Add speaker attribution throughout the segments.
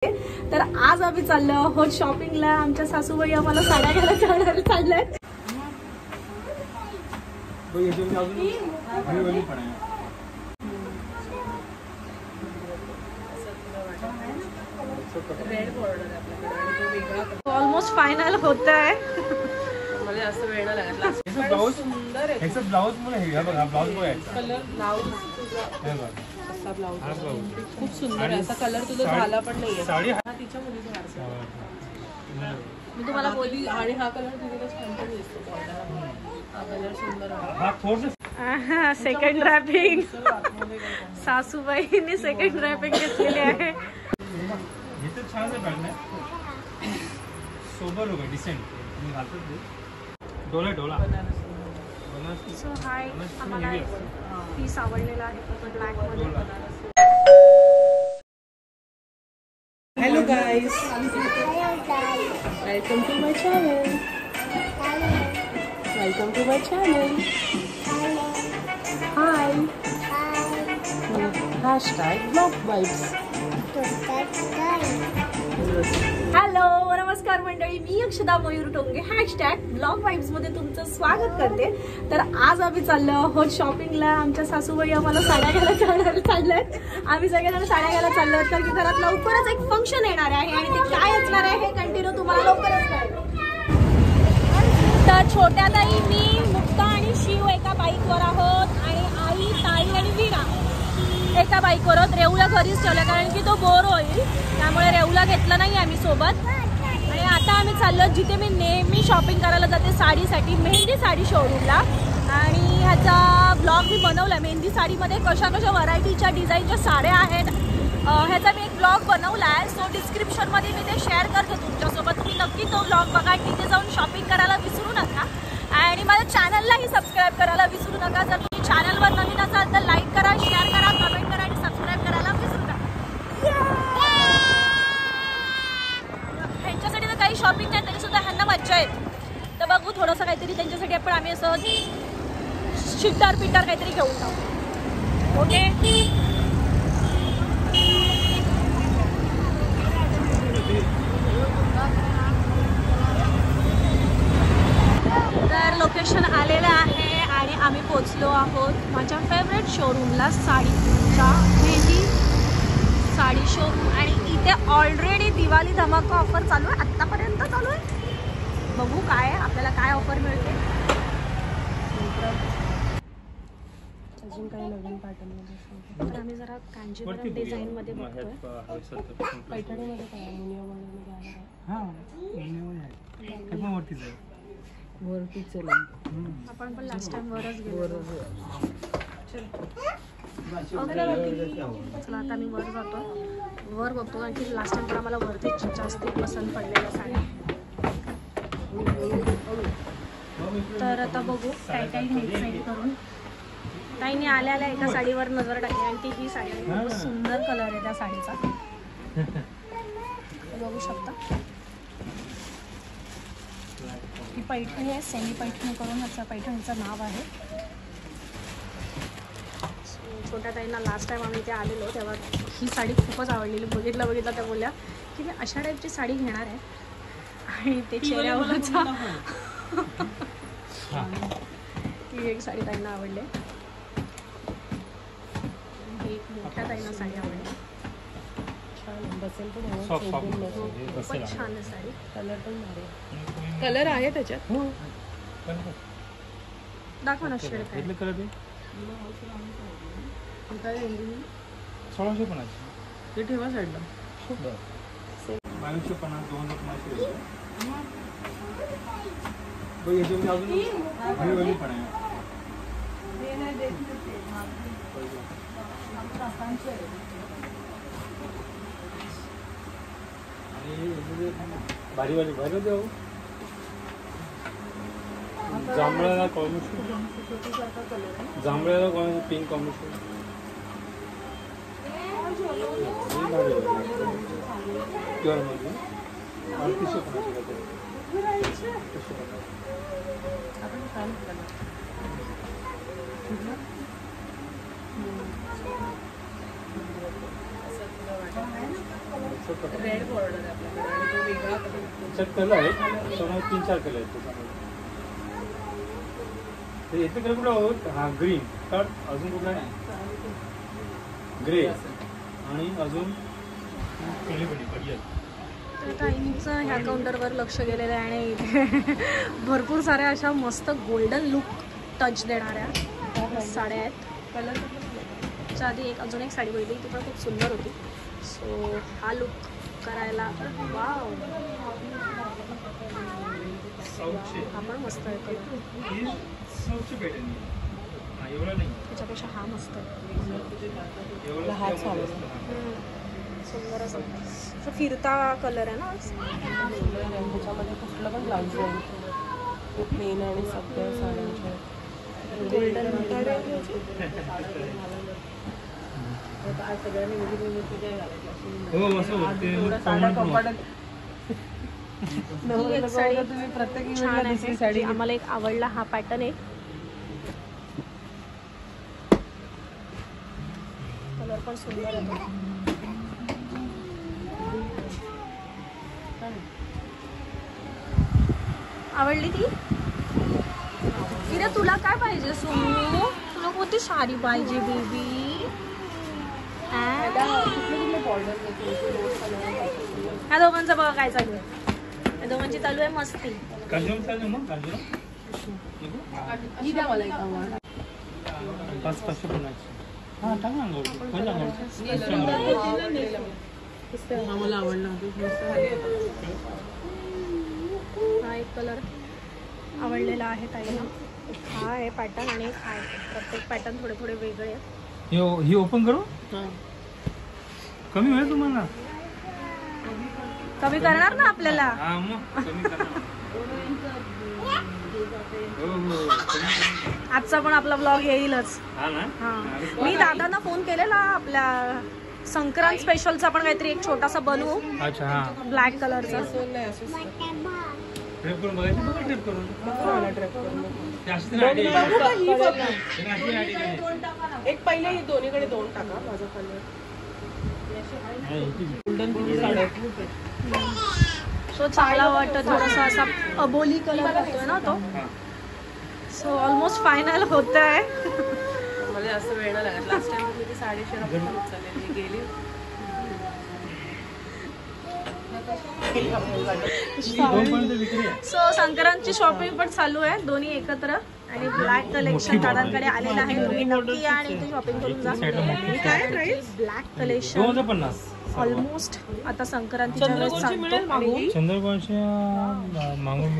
Speaker 1: तर आज आम्ही चाललो आहोत शॉपिंगला। आमच्या सासूबाई आम्हाला साड्या घ्यायला चालल्यात। ऑलमोस्ट फायनल होत आहे।
Speaker 2: मला जास्त वेळ लागला। सुंदर आहे याचा ब्लाउज मला हे बघा ब्लाउज बघा कलर ब्लाउज हे बघा असा ब्लाउज खूप सुंदर आहे। असा कलर तुझा झाला पण नाहीये साडी हा तिच्या मुलीचा वारसा मी तुम्हाला बोलली आणि हा कलर तुझ्याला छान पण दिसतो हा कलर सुंदर आहे। हा थोडं
Speaker 1: सेकंड रॅपिंग सासूबाईंनी सेकंड रॅपिंग घेतलेली आहे।
Speaker 2: हे तर छान आहे बघ सोबर होगा डिसेंट मी घालतो ते डोला डोला
Speaker 1: सो हाय आम्हाला पीस आवडलेला आहे ब्लॅक मध्ये।
Speaker 2: Hello guys welcome to my channel welcome to my channel hi #vlogvibes।
Speaker 1: Hello नमस्कार मंडळी, मी अक्षदा मयूर टोंगे #vlogvibes मध्ये तुमचं स्वागत करते। तर आज आम्ही चाललो आहोत शॉपिंगला। आमच्या सासूबाई आम्हाला साड्या घ्यायला चालल्यात। आम्ही सगळेजण साड्या घ्यायला चाललो आहोत कारण की घरात लवकरच एक फंक्शन येणार आहे आणि ते काय असणार आहे हे कंटिन्यू तुम्हाला लवकरच कळेल। तर छोट्या ताई, मी, मुक्ता आणि शिव एका बाईकवर आहोत आणि आई, ताई आणि वीणा एका बाईकवर आहोत। रेऊला घरीच ठेवला कारण की तो बोर होईल, त्यामुळे रेऊला घेतलं नाही आम्ही सोबत। आणि आता आम्ही चाललो जिथे मी नेहमी शॉपिंग करायला जाते साडीसाठी, मेहंदी साडी शोरूमला। आणि ह्याचा ब्लॉग मी बनवला मेहंदी साडीमध्ये कशा कशा व्हरायटीच्या डिझाईनच्या साड्या आहेत ह्याचा मी एक ब्लॉग बनवला आहे। सो डिस्क्रिप्शनमध्ये मी ते शेअर करते तुमच्यासोबत। तुम्ही नक्की तो ब्लॉग बघा, तिथे जाऊन शॉपिंग करायला विसरू नका आणि माझ्या चॅनललाही सबस्क्राईब करायला विसरू नका। जर तुम्ही चॅनलवर नवीन असाल तर लाईक करा, शेअर करा, कमेंट करा आणि सबस्क्राईब करायला विसरू नका। ह्यांच्यासाठी तर काही शॉपिंग नाही तरी सुद्धा ह्यांना मज्जा येते। तर बघू थोडंसं काहीतरी त्यांच्यासाठी आपण आम्ही असं शिट्टर पिट्टर काहीतरी घेऊन जाऊ। ओके तर लोकेशन आलेलं आहे आणि आम्ही पोचलो आहोत माझ्या फेवरेट शोरूमला, साडीच्या मेहंदी साडी शोरूम। आणि इथे ऑलरेडी दिवाळी धमाका ऑफर चालू आहे, आत्तापर्यंत चालू आहे। बघू काय आपल्याला काय ऑफर मिळते।
Speaker 2: अजून काही नवीन पॅटर्न
Speaker 1: तर आम्ही जरा कांजीवरम डिझाईनमध्ये बघतोय।
Speaker 2: पैठणीमध्ये काय मुनियामध्ये हां मुनियामध्ये पण वरतीच आहे वरतीच आहे
Speaker 1: आपण पण लास्ट टाइम वरच गेलो। चला आता मी वर जातो, वर बघतो कारण की लास्ट टाइम पण आम्हाला वरतीच जास्त पसंत पडलेल्या साड्या। तर आता बघू काय काय घ्यायचं करून। ताईने आल्या आल्या एका साडीवर नजर टाकली आणि ती ही साडी आहे। खूप सुंदर कलर आहे त्या साडीचा, बघू शकता। ही पैठणी आहे, सेमी पैठणी करून ह्याच्या पैठणीचं नाव आहे। छोट्या ताईंना लास्ट टाइम आम्ही इथे आलेलो तेव्हा ही साडी खूपच आवडलेली। बघितलं त्या बोलल्या की मी अशा टाईपची साडी घेणार आहे आणि ते चेहऱ्यावरचा ही एक साडी ताईंना आवडली, ही एक मोठ्या ताईंना साडी आवडली। खूपच छान आहे साडी,
Speaker 2: कलर पण भारी कलर आहे त्याच्यात।
Speaker 1: दाखवा ना शेड काय
Speaker 2: कलर काय 1650 ते ठेवा साईडला 2250 2550 बघ याच्यामध्ये अजून वेगवेगळी पण आहे। भारी भारी भारी जाऊ जांभळ्याला कॉम्बिनेशन, जांभळ्याला कॉम्बिनेशन, पिंक कॉम्बिनेशन प्युअर मध्ये 3850 रेड बॉर्डर आहे आपल्याकडे आणि तो वेगळा
Speaker 3: कलर आहे. 3-4 कलर आहेत. येते कलर कुठला होत? हा ग्रीन तर अजून कुठला नाही. ग्रे आणि अजून
Speaker 1: ताईंचं ह्या काउंटरवर लक्ष गेलेलं आहे आणि इथे भरपूर साऱ्या अशा मस्त गोल्डन लुक टच देणाऱ्या साड्या आहेत. त्याच्या आधी अजून एक साडी बघितली ती पण खूप सुंदर होती. सो हा लुक करायला वाव हा पण मस्त आहे कलर. त्याच्यापेक्षा हा मस्त आहे. सुंदर असं फिरता कलर आहे ना.
Speaker 2: त्याच्यामध्ये कुठलं पण ब्लाउज आहे प्लेन आणि सगळ्या साड्यांच्या
Speaker 1: गोल्डन आम्हाला एक आवडला हा पॅटर्न आहे. कलर पण सुंदर आहे. आवडली ती? इरे तुला काय पाहिजे सोनू? तुला कोणती साडी पाहिजे बेबी? ह्या दोघांचं बघा काय चालू आहे. या दोघांची चालू आहे मस्ती.
Speaker 2: मला आवडला.
Speaker 1: हा एक कलर आवडलेला आहे ताईला. हा आहे पॅटर्न आणि एक हा आहे. प्रत्येक पॅटर्न थोडे थोडे वेगळे आहेत.
Speaker 3: ही ओपन करू. कमी होईल तुम्हाला.
Speaker 1: कमी करणार ना आपल्याला. आजचा पण आपला ब्लॉग येईलच. मी दादांना फोन केलेला आपल्या संक्रांत स्पेशलचा पण काहीतरी एक छोटासा बनवू. ब्लॅक कलरचा.
Speaker 2: एक पहिले दोन्हीकडे 2 टाका. माझा कलर
Speaker 1: सो चांगला वाटतं. थोडासा असा अबोली कलर होतोय ना तो. सो ऑलमोस्ट फायनल होत आहे.
Speaker 2: मला असं वेळ नाही लागत. लास्ट टाइम मी 150 गेली.
Speaker 1: सो संक्रांतची शॉपिंग पण चालू आहे दोन्ही एकत्र. आणि ब्लॅक कलेक्शन दादांकडे आलेलं आहे. तुम्ही नक्की या आणि इथे शॉपिंग करून जा. ब्लॅक कलेक्शन ऑलमोस्ट आता संक्रांतीच्या वेळेस सांगतो.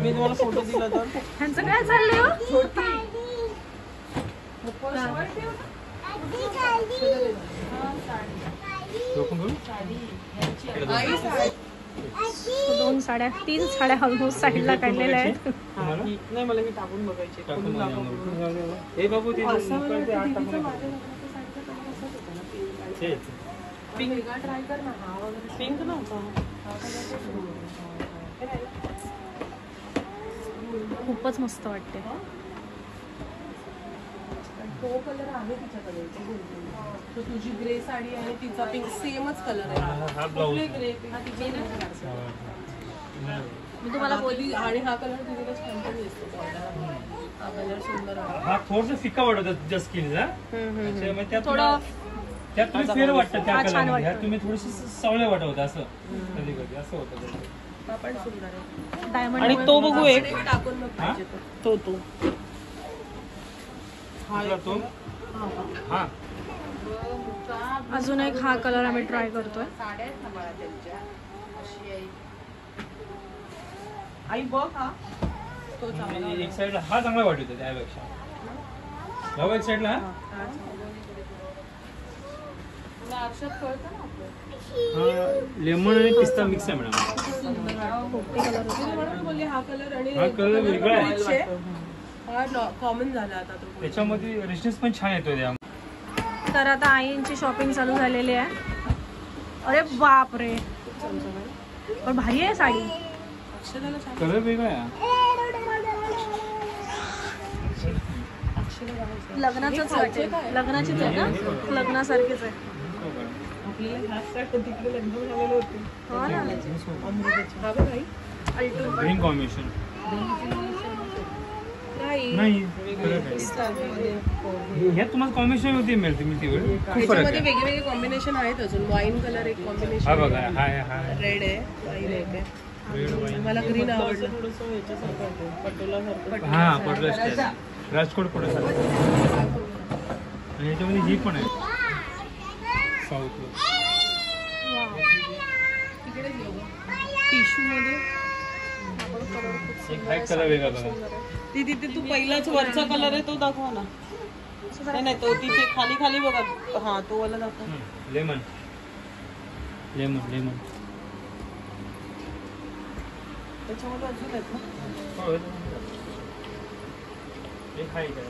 Speaker 2: मी तुम्हाला फोटो दिला तर
Speaker 1: ह्यांचं काय चाललंय? दोन साड्या 3 साड्या ऑलमोस्ट साईडला काढलेल्या आहेत.
Speaker 2: नाही मला मी टाकून बघायचे. पिंक ट्राय कर ना. पिंक नव्हता.
Speaker 1: खूपच मस्त वाटते.
Speaker 2: तो कलर आहे तिच्याकडे. तो तुझी ग्रे साडी आहे तिचा पिंक सेमच कलर आहे. ग्रे
Speaker 1: मी तुम्हाला बोलली.
Speaker 2: आणि हा कलर तिथे छान पण दिसतो. हा कलर सुंदर आहे.
Speaker 3: हा थोडंसं फिका वाटत जस्ट स्किनला.
Speaker 1: थोडं
Speaker 3: त्यात तुम्ही फेर वाटतं त्या कलरमध्ये. तुम्ही थोडीशी सावळे वाटत असं कधी कधी असं होतं.
Speaker 2: हा पण सुंदर आहे.
Speaker 1: डायमंड.
Speaker 2: आणि तो बघू एक टाकून मग पाहिजे तो
Speaker 3: हा
Speaker 1: अजून एक हा कलर आम्ही ट्राय करतोय.
Speaker 2: आई बघ हा तो
Speaker 3: एक साईडला हा चांगला वाटतो त्यापेक्षा. बघा एक साईडला लेमन आणि पिस्ता मिक्स आहे मॅडम.
Speaker 2: हा कलर आणि
Speaker 3: हा कलर वेगळा आहे.
Speaker 2: हा कॉमन झाला आता तो.
Speaker 3: त्याच्यामध्ये रिचनेस पण छान येतो त्या.
Speaker 1: तर आता आईंची शॉपिंग चालू झालेली आहे. अरे बाप रे पण भारी आहे साडी.
Speaker 3: कलर वेगळा आहे.
Speaker 1: लग्नाचंच वाटेल. लग्नाचीच आहे ना. लग्नासारखीच आहे.
Speaker 2: आपल्याला ह्या साईड तिकडे लग्न झालेलं होते.
Speaker 1: हो ना.
Speaker 2: अमृताची. हा बघ आई. अल्टो.
Speaker 3: ग्रीन कॉम्बिनेशन
Speaker 2: नाही.
Speaker 3: ह्यात तुम्हाला कॉम्बिनेशन होती मिळते मी तिकडे खूप फरक
Speaker 2: ह्याच्यामध्ये
Speaker 3: आहे.
Speaker 2: वेगवेगळे कॉम्बिनेशन आहेत अजून. वाईन कलर एक
Speaker 3: हा
Speaker 2: कॉम्बिनेशन,
Speaker 3: बघा हाय हाय
Speaker 2: रेड आहे, वाईन एक आहे.
Speaker 3: Red wine.
Speaker 2: मला ग्रीन आवडलं. थोडंसं ह्याच्यासारखं पटोलासारखं.
Speaker 3: हा पटलं स्टाईल राजकोट पटोला आणि ह्याच्यामध्ये ही पण आहे साऊथ
Speaker 2: टिश्यू मध्ये
Speaker 3: एक व्हाईट कलर वेगळा बघा.
Speaker 2: ती तिथे तू पहिलाच वरचा कलर आहे तो दाखव ना. नाही नाही तो तिथे खाली खाली बघा. हा तो वाला दाखव.
Speaker 3: लेमन लेमन लेमन
Speaker 2: त्याच्यामध्ये अजून आहेत ना.
Speaker 3: हो एक हाय काय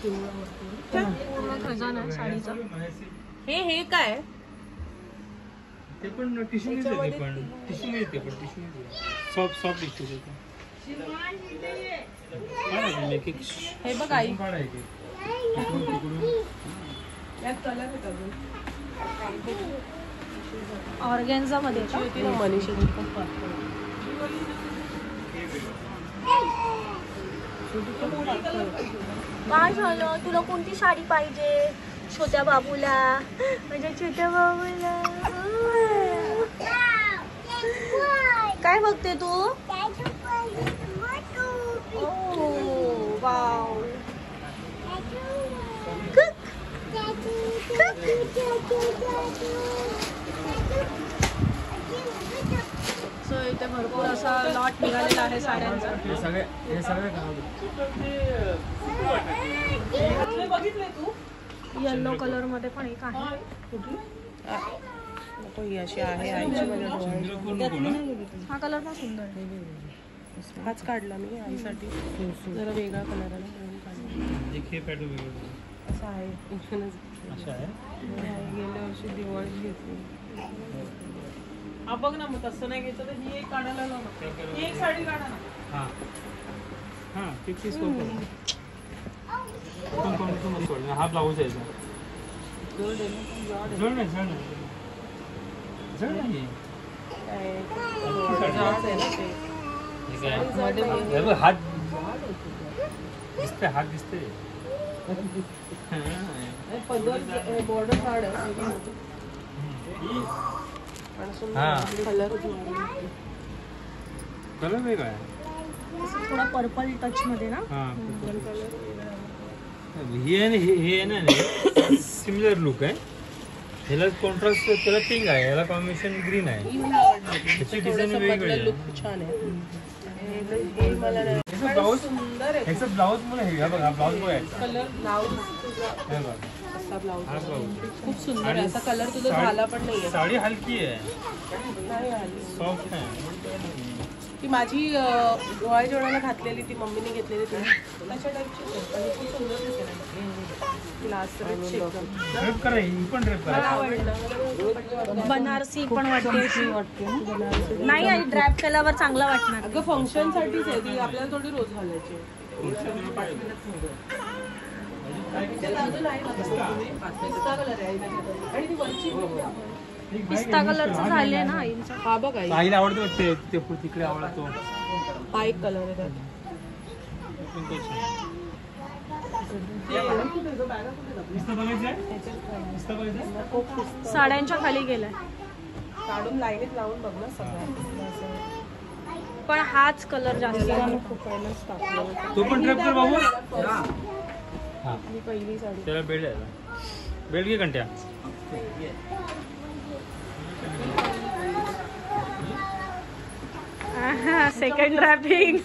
Speaker 1: पूर्ण खजाना आहे साडीचा.
Speaker 2: हे काय
Speaker 3: ते पण टिश्यू मध्ये येते पण टिश्यू मध्ये येते पण टिश्यू सॉफ्ट सॉफ्ट टिश्यू येते.
Speaker 2: हे बघ आई.
Speaker 3: काढाय की
Speaker 2: यात कलर आहेत अजून.
Speaker 1: ऑर्गेन्झा मध्ये का?
Speaker 2: मनीषा
Speaker 1: काय झालं? तुला कोणती साडी पाहिजे? छोट्या बाबूला म्हणजे छोट्या बाबूला. काय बघते तू? ओ वाव. सो इथे भरपूर असा लॉट निघालेला आहे साड्यांचा.
Speaker 3: हे सगळे
Speaker 2: बघितलंय तू.
Speaker 1: येलो कलर मध्ये पण एक आहे.
Speaker 2: नको ही अशी आहे आईची माझ्या डोळ्यात.
Speaker 1: हा कलर पण सुंदर आहे.
Speaker 2: हाच काढला मी आईसाठी. जरा वेगळा कलर आहे.
Speaker 3: एक हे पॅटर्न वेगळं
Speaker 2: असं आहे.
Speaker 3: असं आहे.
Speaker 2: गेल्या वर्षी दिवाळी घेतली. हा बघ ना मग तसं नाही घ्यायचं तर ही एक काढायला लाव ना. ही एक साडी काढा ना.
Speaker 3: हां हां ते पीस कोण हा ब्लाऊज आहे जड नाही हात दिसते हात दिसते.
Speaker 2: बॉर्डर काढ कलर
Speaker 3: कलर वेगळा आहे.
Speaker 1: थोडा पर्पल टच मध्ये ना.
Speaker 3: हे आहे ना सिमिलर लुक आहे. ह्याला कॉन्ट्रास्ट त्याला पिंक आहे, ह्याला कॉम्बिनेशन ग्रीन आहे. त्याची डिझाईन वेगळी आहे.
Speaker 2: लुक छान आहे. हे मला
Speaker 3: ब्लाऊज
Speaker 2: सुंदर आहे.
Speaker 3: ह्याचा ब्लाऊज मला हे बघा ब्लाऊज बघायचा
Speaker 2: कलर ब्लाऊज
Speaker 3: हे बघा
Speaker 2: असा ब्लाऊज
Speaker 3: हा ब्लाऊज
Speaker 2: खूप सुंदर आहे. असा कलर तुझा झाला पण नाहीये.
Speaker 3: साडी हलकी आहे
Speaker 2: नाही आली.
Speaker 3: सॉफ्ट आहे.
Speaker 2: ती माझी डोळ्या जेवणाला घातलेली ती मम्मीने घेतलेली ती तशा टाईपची आणि खूप सुंदर दिसते. लास्ट
Speaker 3: ड्रेप करा ही पण ड्रेप करा.
Speaker 1: बनारसी पण वाटते. नाही आई ड्रॅप केल्यावर चांगलं वाटणार.
Speaker 2: अगं फंक्शन साठीच आहे ती. आपल्याला थोडी रोज घालायची. अजून आहे ना पिस्ता कलर आहे आणि ती वरची
Speaker 1: पिस्ता कलरचं झाले ना आईंचं.
Speaker 2: हा बघ आई.
Speaker 3: आईला आवडतो ते तिकडे आवडतो.
Speaker 2: हा एक कलर आहे त्यात.
Speaker 1: साड्यांच्या खाली गेलाय
Speaker 2: काढून लाईनीत लावून बघ ना सगळं.
Speaker 1: पण हाच कलर जास्त आहे.
Speaker 3: तो पण ड्रेप कर बाबू. हा
Speaker 2: मी पहिली साडी
Speaker 3: त्याला बेल्ट आहे. बेल्ट घे कंट्या.
Speaker 1: Second wrapping.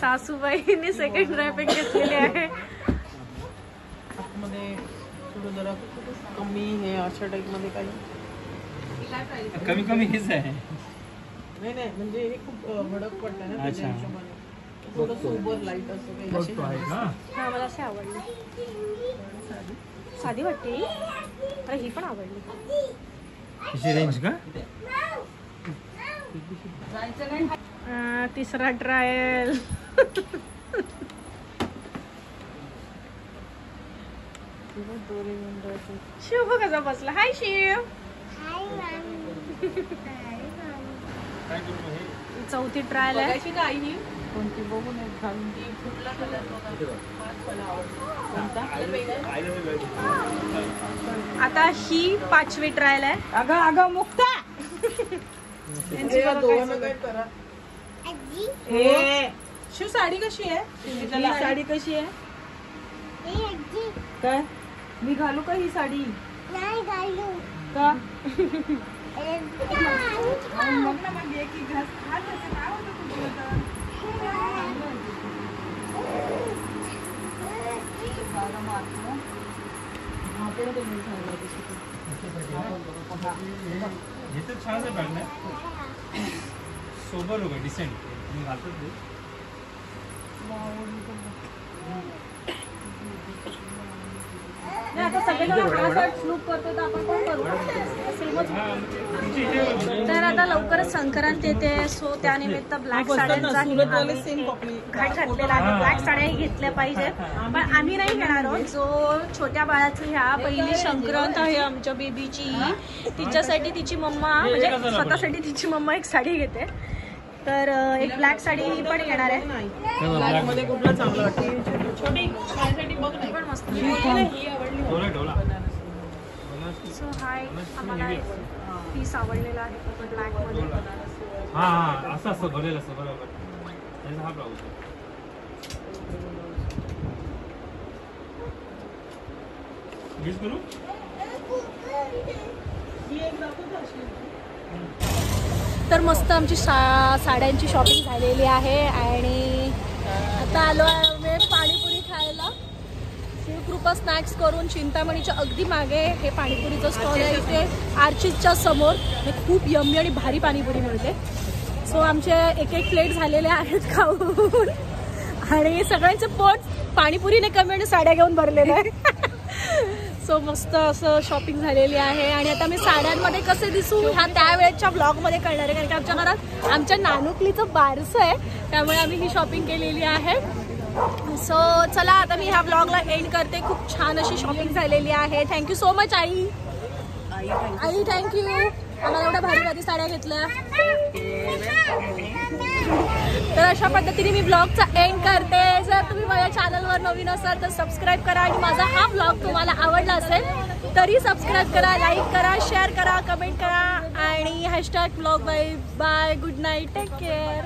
Speaker 1: सासूबाईंनी सेकंड रॅपिंग घेतलेली आहे.
Speaker 2: आतमध्ये थोडं जरा कमी हे अशा टाईप मध्ये काही
Speaker 3: कमी कमी हेच आहे.
Speaker 2: नाही नाही म्हणजे हे खूप भडक पडतं ना त्याच्या हिशोबाने. थोडं सोबर लाईट असं काही.
Speaker 1: हा मला अशी आवडली. साधी वाटते ही. अरे ही पण आवडली.
Speaker 3: हिची रेंज का?
Speaker 1: तिसरा ट्रायल. शिव बघ कसा बसला. हाय शिव. चौथी ट्रायल आहे.
Speaker 2: कोणती बघून कुठला कलर
Speaker 1: आता ही 5वी ट्रायल आहे.
Speaker 2: अगं मुक्ता शिव साडी कशी आहे? साडी कशी आहे? काय मी घालू का ही साडी?
Speaker 4: नाही घालू
Speaker 2: का?
Speaker 4: मग
Speaker 2: ना मग एक घास काय होतं
Speaker 3: हे तर छान आहे बघ ना. सोबर होगा डिसेंट तुम्ही घालतात ते.
Speaker 1: आता सगळेजण लुक करतो तर आपण पण करू. तर आता लवकरच संक्रांत येते, सो त्यानिमित्त ब्लॅक साड्यांचा घाट घातलेला आहे. ब्लॅक साड्याही घेतल्या पाहिजेत, पण आम्ही नाही घेणार आहोत. जो छोट्या बाळाची ह्या पहिली संक्रांत आहे आमच्या बेबीची, तिच्यासाठी तिची मम्मा म्हणजे स्वतःसाठी तिची मम्मा एक साडी घेते. तर एक ब्लॅक साडी ही पण घेणार आहे.
Speaker 2: कुठला चांगला वाटतं? छोटी
Speaker 1: पण मस्त. सो हाय, आम्हाला पीस आवडलेला आहे ब्लॅक मध्ये.
Speaker 3: हा असं असं भरलेलं असं बरोबर. त्याचा हा ब्लाऊज यूज करू.
Speaker 1: तर मस्त आमची साड्यांची शॉपिंग झालेली आहे आणि आता आलो आहे पाणीपुरी खायला. शिवकृपा स्नॅक्स करून चिंतामणीच्या अगदी मागे हे पाणीपुरीचं स्टॉल आहे. इथे आर्चिसच्या समोर खूप यम्मी आणि भारी पाणीपुरी मिळते. सो आमचे एक प्लेट झालेले आहेत खाऊन आणि सगळ्यांचे पोट पाणीपुरीने कमी आणि साड्या घेऊन भरलेले आहे. सो मस्त असं शॉपिंग झालेली आहे आणि आता मी साड्यांमध्ये कसे दिसू ह्या त्यावेळेच्या ब्लॉगमध्ये कळणार आहे, कारण की आमच्या घरात आमच्या नानुकलीचं बारसं आहे, त्यामुळे आम्ही ही शॉपिंग केलेली आहे. सो चला आता मी ह्या ब्लॉगला एंड करते. खूप छान अशी शॉपिंग झालेली आहे. Thank you so much I. Thank you. आम्हाला एवढ्या भारी भारी साड्या घेतल्या. तर अशा पद्धतीने मी ब्लॉगचा एंड करते. जर तुम्ही माझ्या चॅनलवर नवीन असाल तर सबस्क्राईब करा आणि माझा हा ब्लॉग तुम्हाला आवडला असेल तरी सबस्क्राईब करा, लाईक करा, शेअर करा, कमेंट करा आणि #blog bye. Good night, take care.